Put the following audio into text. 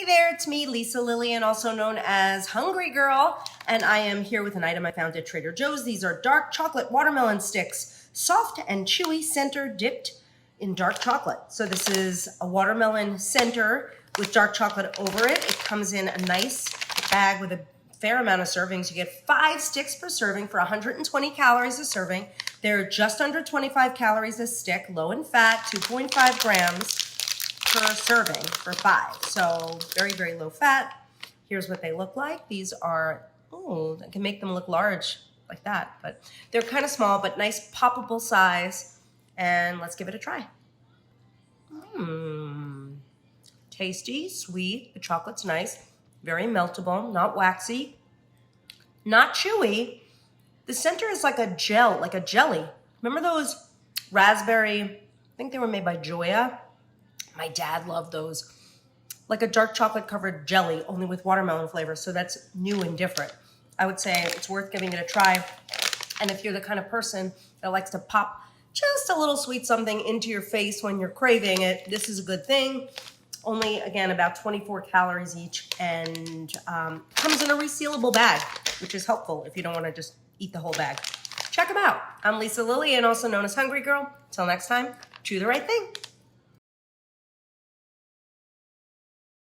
there, it's me, Lisa Lillian, also known as Hungry Girl, and I am here with an item I found at Trader Joe's. These are dark chocolate watermelon sticks, soft and chewy, center dipped in dark chocolate. So this is a watermelon center with dark chocolate over it. It comes in a nice bag with a fair amount of servings. You get 5 sticks per serving for 120 calories a serving. They're just under 25 calories a stick, low in fat, 2.5 grams per serving for 5. So very, very low fat. Here's what they look like. These are, oh, I can make them look large like that, but they're kind of small, but nice poppable size. And let's give it a try. Tasty, sweet, the chocolate's nice, very meltable, not waxy, not chewy. The center is like a gel, like a jelly. Remember those raspberry, I think they were made by Joya? My dad loved those. Like a dark chocolate covered jelly, only with watermelon flavor. So that's new and different. I would say it's worth giving it a try. And if you're the kind of person that likes to pop just a little sweet something into your face when you're craving it, this is a good thing. Only, again, about 24 calories each, and comes in a resealable bag, which is helpful if you don't want to just eat the whole bag. Check them out. I'm Lisa Lillian, also known as Hungry Girl. Till next time, chew the right thing.